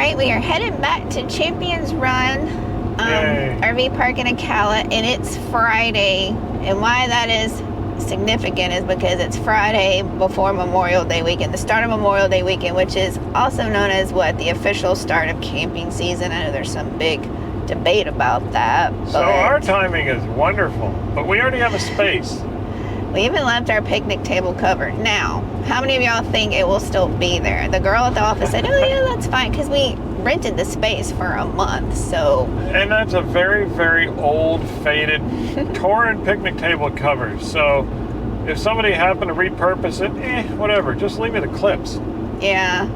right, we are headed back to Champions Run RV Park in Ocala, and it's Friday. And why that is significant is because it's Friday before Memorial Day weekend, the start of Memorial Day weekend, which is also known as the official start of camping season. I know there's some big debate about that. So our timing is wonderful, but we already have a space. We even left our picnic table covered. Now, how many of y'all think it will still be there? The girl at the office said, oh yeah, that's fine, because we rented the space for a month, so. And that's a very, very old, faded, torn picnic table cover. So if somebody happened to repurpose it, whatever, just leave me the clips. Yeah.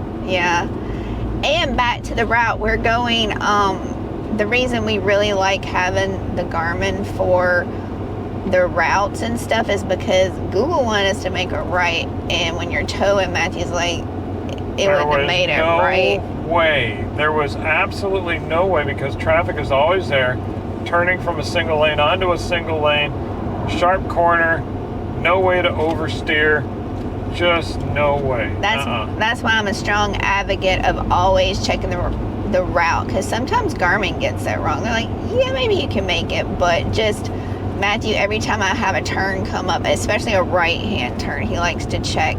And back to the route we're going, the reason we really like having the Garmin for the routes and stuff is because Google wanted us to make a right, and when you're towing, Matthew's like, it wouldn't have made it right. No way. There was absolutely no way, because traffic is always there, turning from a single lane onto a single lane, sharp corner, no way to oversteer, just no way. That's why I'm a strong advocate of always checking the route, because sometimes Garmin gets that wrong. They're like, yeah, maybe you can make it, but just Matthew, every time I have a turn come up, especially a right-hand turn, he likes to check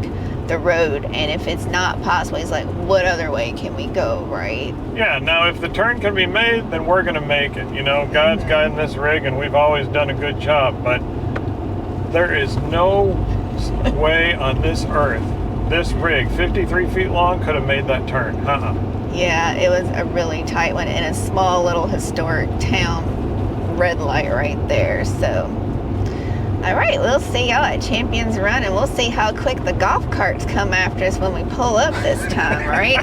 the road, and if it's not possible, he's like, what other way can we go, right? Yeah, now if the turn can be made, then we're gonna make it. You know, God's guiding this rig, and we've always done a good job, but there is no way on this earth, this rig, 53 feet long, could have made that turn. Yeah, it was a really tight one in a small little historic town. Red light right there. So all right, we'll see y'all at Champions Run, and we'll see how quick the golf carts come after us when we pull up this time, right?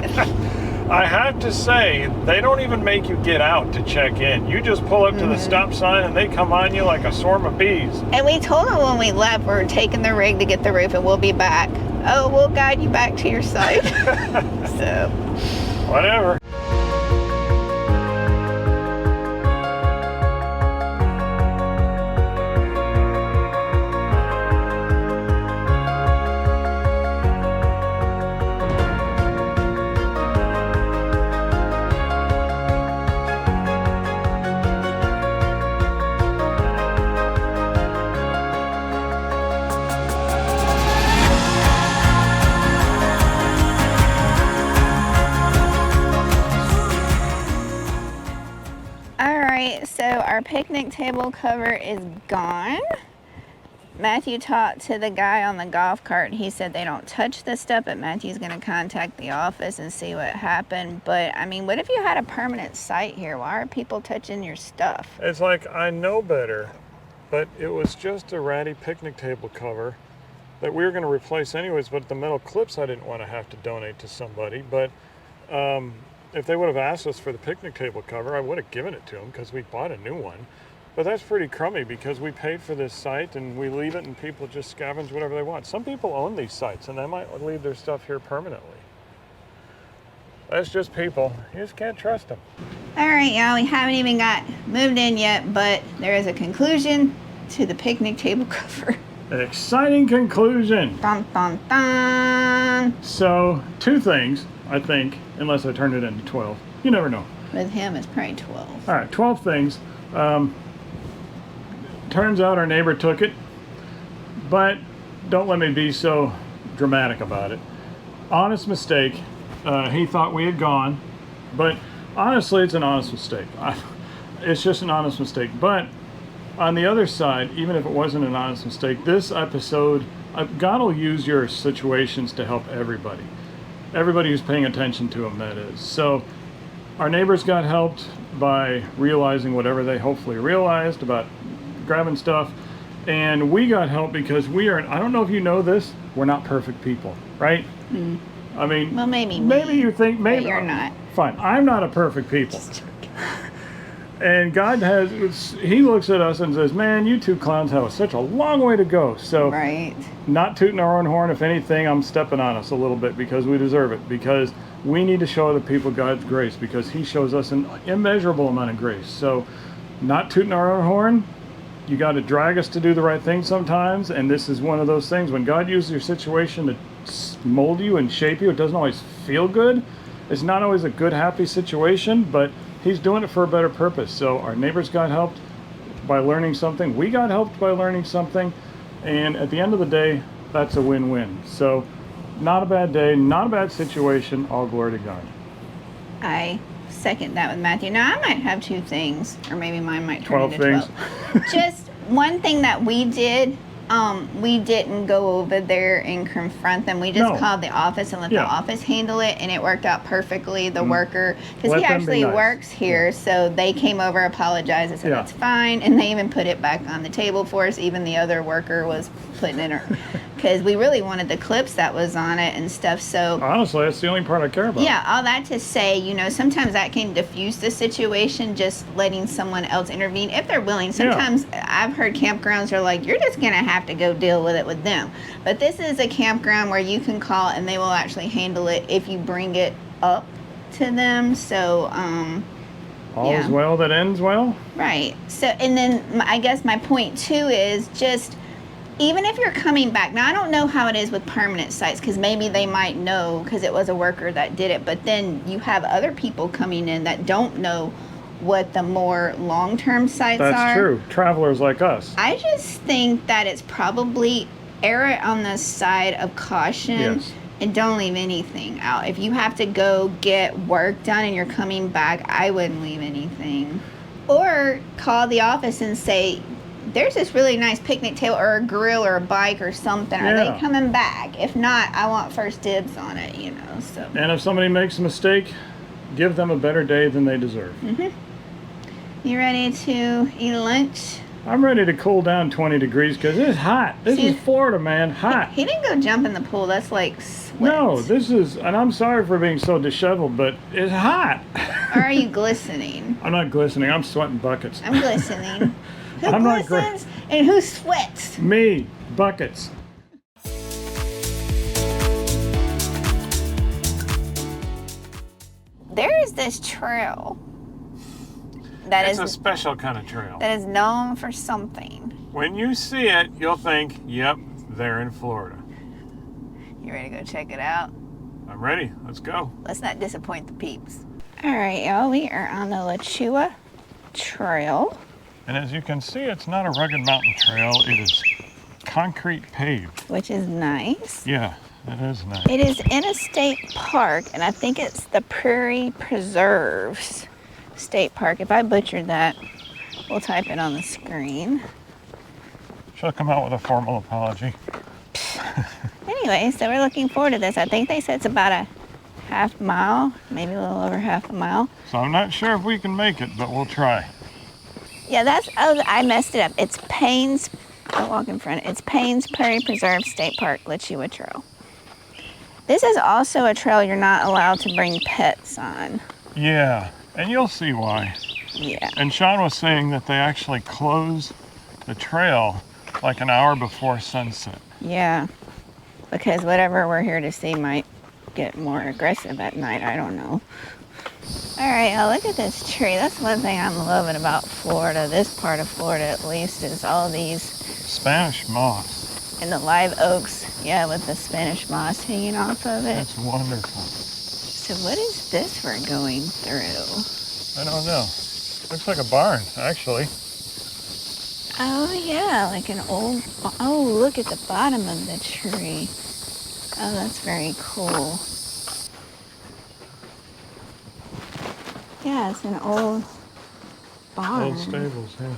I have to say, they don't even make you get out to check in. You just pull up to the stop sign and they come on you like a swarm of bees. And we told them when we left, we're taking the rig to get the roof and we'll be back. Oh, we'll guide you back to your site. So whatever. So our picnic table cover is gone. Matthew talked to the guy on the golf cart. He said they don't touch this stuff, but Matthew's going to contact the office and see what happened. But I mean, what if you had a permanent site here? Why are people touching your stuff? It's like, I know better, but it was just a ratty picnic table cover that we were going to replace anyways, but the metal clips I didn't want to have to donate to somebody. But if they would have asked us for the picnic table cover, I would have given it to them because we bought a new one. But that's pretty crummy because we paid for this site and we leave it and people just scavenge whatever they want. Some people own these sites and they might leave their stuff here permanently. That's just people. You just can't trust them. All right, y'all, we haven't even got moved in yet, but there is a conclusion to the picnic table cover. An exciting conclusion. Dun, dun, dun. So, two things, I think, unless I turn it into 12. You never know. With him, it's probably 12. All right, 12 things. Turns out our neighbor took it, but don't let me be so dramatic about it. Honest mistake. He thought we had gone, but honestly, it's an honest mistake. It's just an honest mistake. But on the other side, even if it wasn't an honest mistake, this episode, God will use your situations to help everybody. Everybody who's paying attention to them, that is. So our neighbors got helped by realizing whatever they hopefully realized about grabbing stuff. And we got help because we are, I don't know if you know this, we're not perfect people, right? Mm. I mean, well, maybe you think, maybe you're not. Fine, I'm not a perfect people. And God he looks at us and says, man, you two clowns have such a long way to go. So right. Not tooting our own horn. If anything, I'm stepping on us a little bit because we deserve it. Because we need to show other people God's grace because he shows us an immeasurable amount of grace. So not tooting our own horn. You got to drag us to do the right thing sometimes. And this is one of those things. When God uses your situation to mold you and shape you, it doesn't always feel good. It's not always a good, happy situation, but he's doing it for a better purpose. So our neighbors got helped by learning something. We got helped by learning something. And at the end of the day, that's a win-win. So not a bad day, not a bad situation. All glory to God. I second that with Matthew. Now, I might have 2 things, or maybe mine might turn 12 into things. 12. Just one thing that we did, we didn't go over there and confront them. We just called the office and let the office handle it, and it worked out perfectly. The worker, because he actually works here, so they came over, apologized, and said that's fine, and they even put it back on the table for us. Even the other worker was putting it, because we really wanted the clips that was on it and stuff. So honestly, that's the only part I care about. Yeah, all that to say, you know, sometimes that can diffuse the situation, just letting someone else intervene if they're willing. Sometimes I've heard campgrounds are like, you're just gonna have to go deal with it with them. But this is a campground where you can call and they will actually handle it if you bring it up to them. So all is well that ends well. Right. So, and then I guess my point too is just, even if you're coming back, now I don't know how it is with permanent sites, because maybe they might know because it was a worker that did it, but then you have other people coming in that don't know what the more long-term sites are. That's true. Travelers like us. I just think that it's probably err it on the side of caution and don't leave anything out. If you have to go get work done and you're coming back, I wouldn't leave anything. Or call the office and say, there's this really nice picnic table or a grill or a bike or something. Are they coming back? If not, I want first dibs on it, you know. So. And if somebody makes a mistake, give them a better day than they deserve. You ready to eat lunch? I'm ready to cool down 20 degrees because it's hot. This is Florida, man. Hot. He didn't go jump in the pool. That's like sweat. No, this is, and I'm sorry for being so disheveled, but it's hot. Or are you glistening? I'm not glistening. I'm sweating buckets. I'm glistening. Who glistens and who sweats? Me. Buckets. There is this trail. It's a special kind of trail. That is known for something. When you see it, you'll think, yep, they're in Florida. You ready to go check it out? I'm ready. Let's go. Let's not disappoint the peeps. All right, y'all. We are on the Lachua Trail. And as you can see, it's not a rugged mountain trail. It is concrete paved. Which is nice. Yeah, it is nice. It is in a state park, and I think it's the Prairie Preserves State Park. If I butchered that, we'll type it on the screen. She'll come out with a formal apology. Anyway, so we're looking forward to this. I think they said it's about a half mile, maybe a little over half a mile. So I'm not sure if we can make it, but we'll try. Yeah, I messed it up. It's Payne's, I'll walk in front. It's Payne's Prairie Preserve State Park, Lachua Trail. This is also a trail you're not allowed to bring pets on. Yeah, and you'll see why. Yeah. And Sean was saying that they actually close the trail like an hour before sunset. Yeah, because whatever we're here to see might get more aggressive at night. I don't know. All right, now look at this tree. That's one thing I'm loving about Florida, this part of Florida at least, is all these Spanish moss. And the live oaks, yeah, with the Spanish moss hanging off of it. That's wonderful. So what is this we're going through? I don't know. Looks like a barn, actually. Oh yeah, like an old, oh, look at the bottom of the tree. Oh, that's very cool. Yeah, it's an old barn. Old stables, yeah.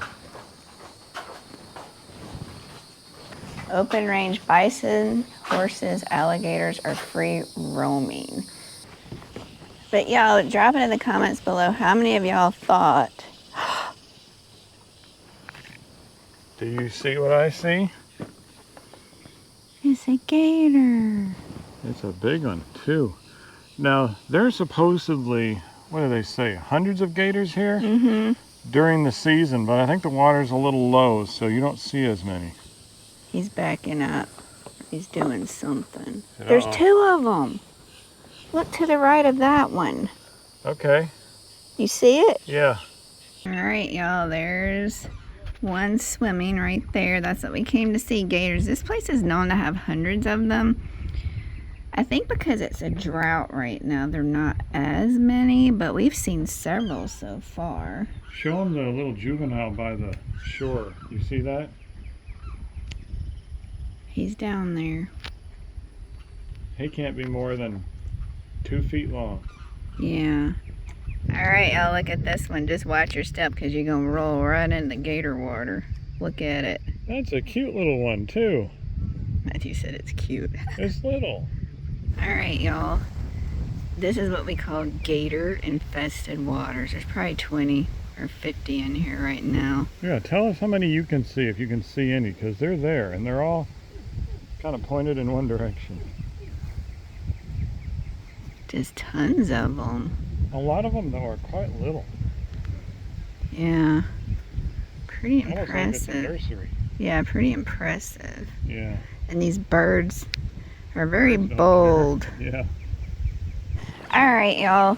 Open range bison, horses, alligators are free roaming. But y'all, drop it in the comments below. How many of y'all thought? Do you see what I see? It's a gator. It's a big one, too. Now, there's supposedly, what do they say, hundreds of gators here during the season, but I think the water's a little low, so you don't see as many. He's backing up. He's doing something. There's 2 of them. Look to the right of that one. Okay. You see it? Yeah. All right, y'all, there's one swimming right there. That's what we came to see, gators. This place is known to have hundreds of them. I think because it's a drought right now, they're not as many, but we've seen several so far. Show them the little juvenile by the shore. You see that? He's down there. He can't be more than 2 feet long. Yeah. All right, y'all, look at this one. Just watch your step because you're going to roll right in the gator water. Look at it. That's a cute little one, too. Matthew said it's cute. It's little. All right, y'all. This is what we call gator-infested waters. There's probably 20 or 50 in here right now. Yeah, tell us how many you can see, if you can see any, because they're there, and they're all kind of pointed in one direction. Just tons of them. A lot of them, though, are quite little. Yeah. Pretty Almost like it's a impressive. nursery. Yeah, pretty impressive. Yeah. And these birds are very Birds don't bold. care. Yeah. All right, y'all.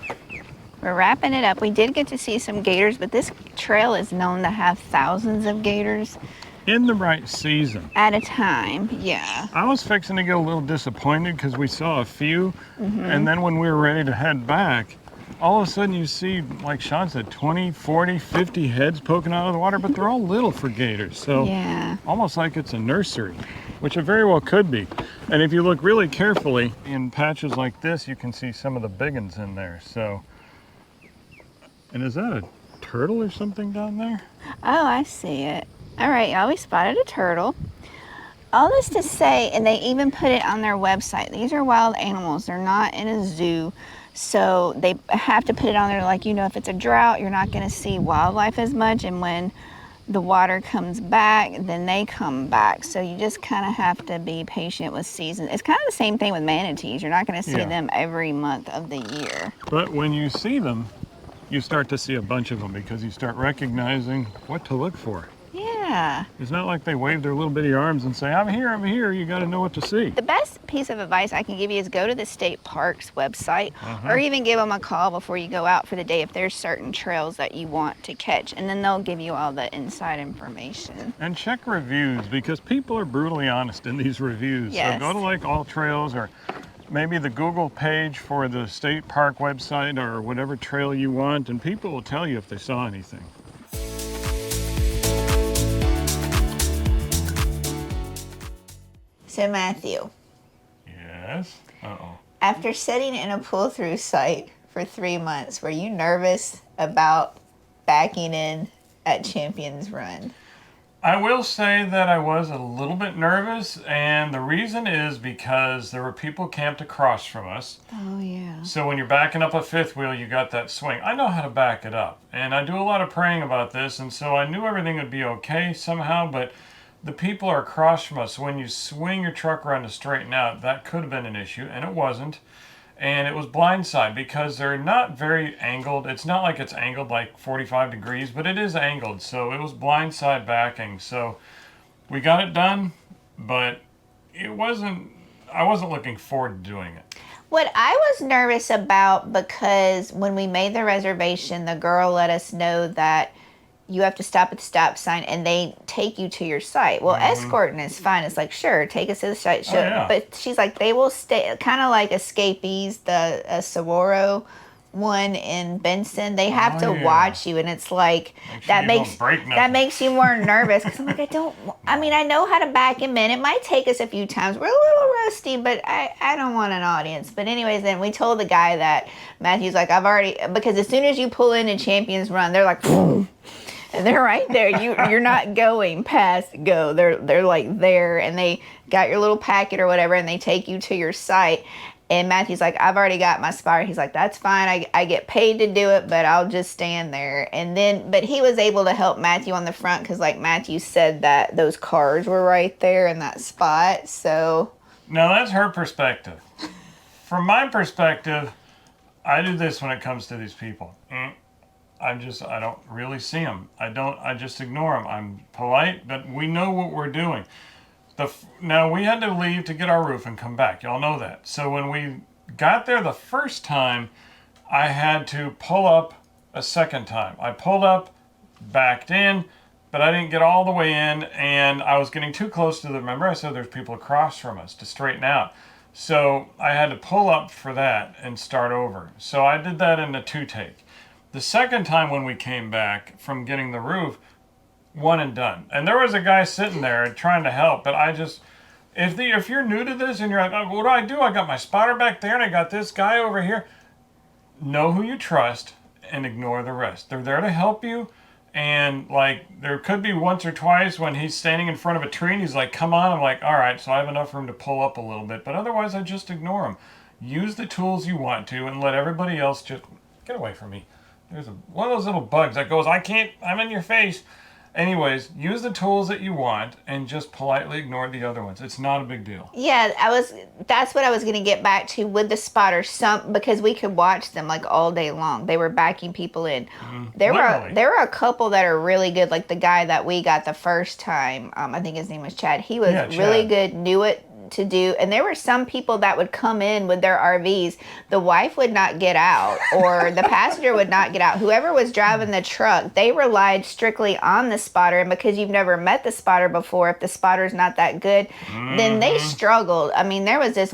We're wrapping it up. We did get to see some gators, but this trail is known to have thousands of gators In the right season. at a time. Yeah. I was fixing to get a little disappointed because we saw a few, and then when we were ready to head back, all of a sudden you see, like Sean said, 20, 40, 50 heads poking out of the water, but they're all little for gators. So Yeah. almost like it's a nursery, which it very well could be. And if you look really carefully in patches like this, you can see some of the big ones in there. So, and is that a turtle or something down there? Oh, I see it. All right, y'all. We spotted a turtle. All this to say, and they even put it on their website, these are wild animals. They're not in a zoo. So they have to put it on there, like, you know, if it's a drought, you're not going to see wildlife as much. And when the water comes back, then they come back. So you just kind of have to be patient with seasons. It's kind of the same thing with manatees. You're not going to see Yeah. them every month of the year. But when you see them, you start to see a bunch of them because you start recognizing what to look for. Yeah. It's not like they wave their little bitty arms and say, I'm here, I'm here. You got to know what to see. The best piece of advice I can give you is go to the state park's website or even give them a call before you go out for the day if there's certain trails that you want to catch, and then they'll give you all the inside information. And check reviews because people are brutally honest in these reviews. Yes. So go to like All Trails or maybe the Google page for the state park website or whatever trail you want, and people will tell you if they saw anything. So Matthew, Yes? Uh-oh. after sitting in a pull-through site for 3 months, were you nervous about backing in at Champions Run? I will say that I was a little bit nervous, and the reason is because there were people camped across from us. Oh, yeah. So when you're backing up a fifth wheel, you got that swing. I know how to back it up, and I do a lot of praying about this, and so I knew everything would be okay somehow, but the people are across from us. So when you swing your truck around to straighten out, that could have been an issue, and it wasn't. And it was blindside because they're not very angled. It's not like it's angled like 45 degrees, but it is angled. So it was blindside backing. So we got it done, but I wasn't looking forward to doing it. What I was nervous about, because when we made the reservation, the girl let us know that you have to stop at the stop sign and they take you to your site. Well, escorting is fine. It's like, sure, take us to the site. Sure. yeah. But she's like, they will stay, kind of like Escapees, the Saguaro one in Benson. They have to watch you, and it's like, Make sure you don't break that nothing. makes you more nervous. Because I'm like, I know how to back him in. It might take us a few times. We're a little rusty, but I don't want an audience. But anyways, then we told the guy that Matthew's like, because as soon as you pull in a Champions Run, they're like, boom. And they're right there. You're not going past go. They're like there, and they got your little packet or whatever, and they take you to your site. And Matthew's like, I've already got my spot. He's like, that's fine. I get paid to do it, but I'll just stand there. And then, but he was able to help Matthew on the front because, like Matthew said, that those cars were right there in that spot. So Now that's her perspective. From my perspective, I do this when it comes to these people. I don't really see them. I just ignore them. I'm polite, but we know what we're doing. Now, we had to leave to get our roof and come back. Y'all know that. So when we got there the first time, I had to pull up a second time. I pulled up, backed in, but I didn't get all the way in, and I was getting too close to remember I said there's people across from us to straighten out. So I had to pull up for that and start over. So I did that in a 2-take. The second time when we came back from getting the roof, one and done. And there was a guy sitting there trying to help, but I just, if you're new to this and you're like, oh, what do? I got my spotter back there and I got this guy over here. Know who you trust and ignore the rest. They're there to help you. And like there could be once or twice when he's standing in front of a tree and he's like, come on. I'm like, all right, so I have enough room to pull up a little bit. But otherwise, I just ignore him. Use the tools you want to and let everybody else just get away from me. There's one of those little bugs that goes, I can't, I'm in your face. Anyways, use the tools that you want and just politely ignore the other ones. It's not a big deal. Yeah, that's what I was going to get back to with the spotters. Because we could watch them like all day long. They were backing people in. There were a couple that are really good, like the guy that we got the first time. I think his name was Chad. He was really good, knew it to do, and there were some people that would come in with their RVs. The wife would not get out, or the passenger would not get out. Whoever was driving the truck, they relied strictly on the spotter, and because you've never met the spotter before, if the spotter's not that good, then they struggled. I mean, there was this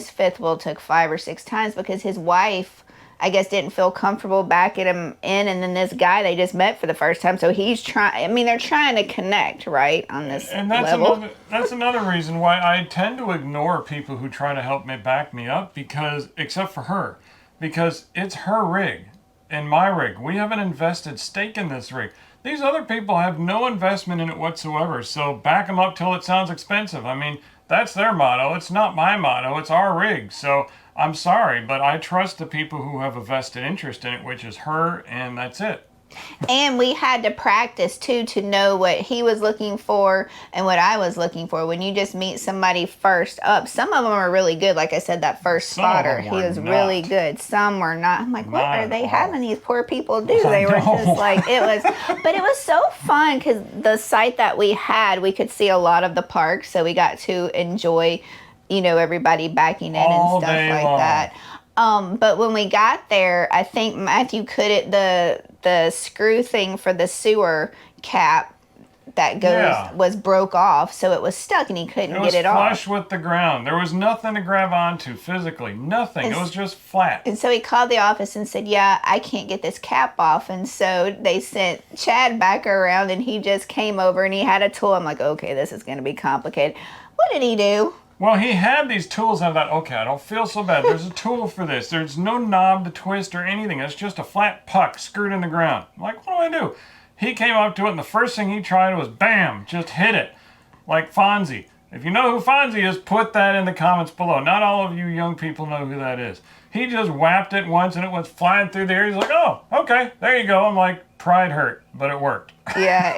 fifth wheel took 5 or 6 times because his wife, I guess, didn't feel comfortable backing him in, and then this guy they just met for the first time, so he's trying. I mean, they're trying to connect, right, on this level. That's another reason why I tend to ignore people who try to help me back me up, because except for her, because it's her rig and my rig. We have an invested stake in this rig. These other people have no investment in it whatsoever, so back them up till it sounds expensive. I mean, that's their motto. It's not my motto. It's our rig. So I'm sorry, but I trust the people who have a vested interest in it, which is her, and that's it. And we had to practice, too, to know what he was looking for and what I was looking for. When you just meet somebody first up, some of them are really good. Like I said, that first spotter, he was really good. Some were not. I'm like, what are they having these poor people do? They were just like, but it was so fun because the site that we had, we could see a lot of the park. So we got to enjoy, everybody backing in and stuff like that. But when we got there, I think Matthew couldn't, the screw thing for the sewer cap that was broke off, so it was stuck and he couldn't get it off. It was flush with the ground. There was nothing to grab onto physically. Nothing. It was just flat. And so he called the office and said, yeah, I can't get this cap off. And so they sent Chad back around and he just came over and he had a tool. I'm like, okay, this is going to be complicated. What did he do? Well, he had these tools, and I thought, okay, I don't feel so bad. There's a tool for this. There's no knob to twist or anything. It's just a flat puck screwed in the ground. I'm like, what do I do? He came up to it, and the first thing he tried was, bam, just hit it, like Fonzie. If you know who Fonzie is, put that in the comments below. Not all of you young people know who that is. He just whapped it once, and it went flying through the air. He's like, oh, okay, there you go. I'm like, pride hurt, but it worked. Yeah,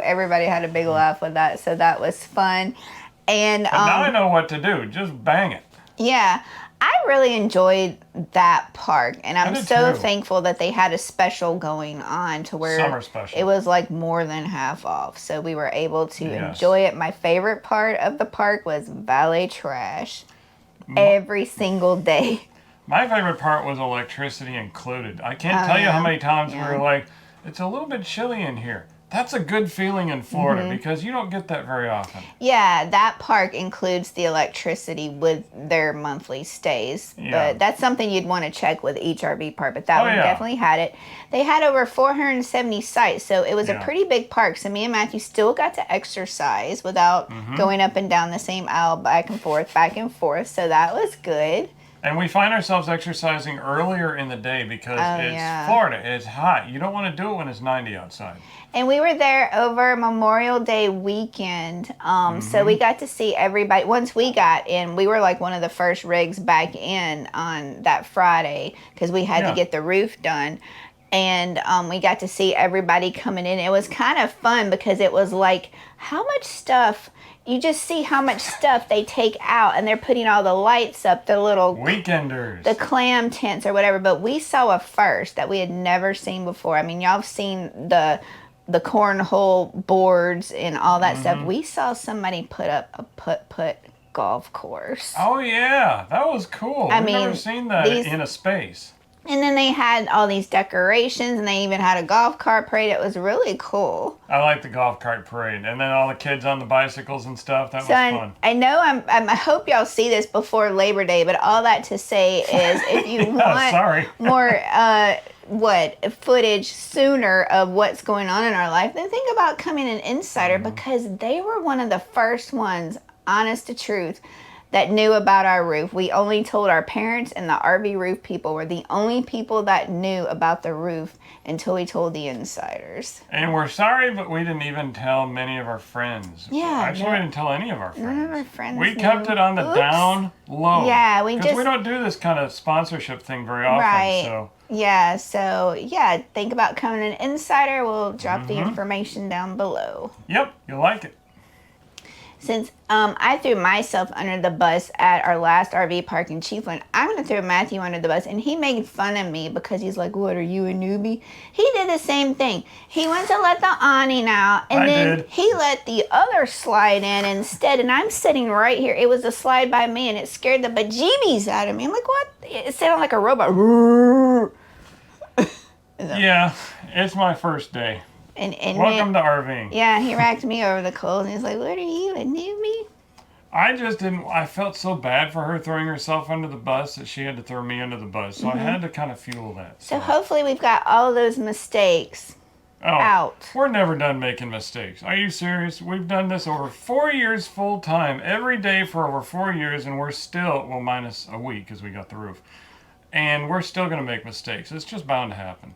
everybody had a big laugh with that, so that was fun. And now I know what to do. Just bang it. Yeah. I really enjoyed that park, and I'm so thankful that they had a special going on to where summer special. It was like more than half off. So we were able to enjoy it. My favorite part of the park was valet trash every single day. My favorite part was electricity included. I can't tell you how many times we were like, it's a little bit chilly in here. That's a good feeling in Florida because you don't get that very often. Yeah, that park includes the electricity with their monthly stays. But that's something you'd want to check with each RV park. But that one definitely had it. They had over 470 sites, so it was a pretty big park. So me and Matthew still got to exercise without going up and down the same aisle back and forth. So that was good. And we find ourselves exercising earlier in the day because it's Florida. It's hot. You don't want to do it when it's 90 outside. And we were there over Memorial Day weekend. So we got to see everybody. Once we got in, we were like one of the first rigs back in on that Friday because we had to get the roof done. And we got to see everybody coming in. It was kind of fun because it was like, how much stuff... You just see how much stuff they take out, and they're putting all the lights up, the little... Weekenders. The clam tents or whatever. But we saw a first that we had never seen before. I mean, y'all have seen the cornhole boards and all that stuff. We saw somebody put up a putt-putt golf course. Oh, yeah. That was cool. I've never seen that in a space. And then they had all these decorations, and they even had a golf cart parade. It was really cool. I like the golf cart parade, and then all the kids on the bicycles and stuff. That was fun. I know I hope y'all see this before Labor Day, but all that to say is, if you want more footage sooner of what's going on in our life, then think about coming an insider, because they were one of the first ones, honest to truth, that knew about our roof. We only told our parents, and the RV roof people were the only people that knew about the roof until we told the insiders. And we're sorry, but we didn't even tell many of our friends. Yeah. Actually, we didn't tell any of our friends. None of our friends We kept it on the down low. Yeah, because we don't do this kind of sponsorship thing very often. Right. So. Yeah, so yeah, think about coming an insider. We'll drop the information down below. Yep, you'll like it. Since I threw myself under the bus at our last RV park in Chiefland, I'm going to throw Matthew under the bus. And he made fun of me because he's like, what, are you a newbie? He did the same thing. He went to let the awning out, and then he let the other slide in instead. And I'm sitting right here. It was a slide by me, and it scared the bejeebies out of me. I'm like, what? It sounded like a robot. Yeah, it's my first day. And welcome to RVing. Yeah, he racked me over the coals, and he's like, what are you, a newbie? I just didn't, I felt so bad for her throwing herself under the bus that she had to throw me under the bus. So I had to kind of fuel that. So hopefully we've got all of those mistakes out. We're never done making mistakes. Are you serious? We've done this over 4 years full time, every day for over 4 years, and we're still, well, minus a week because we got the roof. And we're still going to make mistakes. It's just bound to happen.